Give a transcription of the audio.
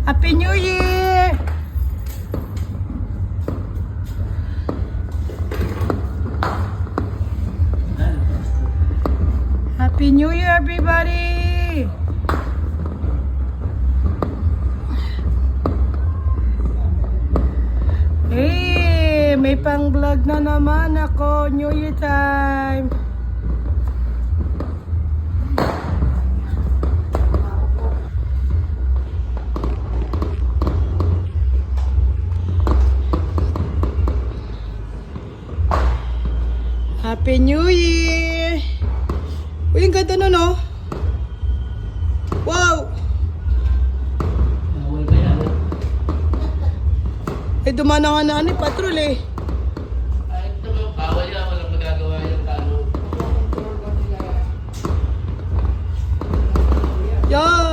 Happy New Year! Happy New Year, everybody! Hey, may pang-vlog na naman ako. New Year time. Happy New Year! Uy, ang ganda nun, oh. Wow! Eh, dumana nga na ano, patrol eh. Ay, ito mo, bawal yan. Walang magagawa yung talo. Yan!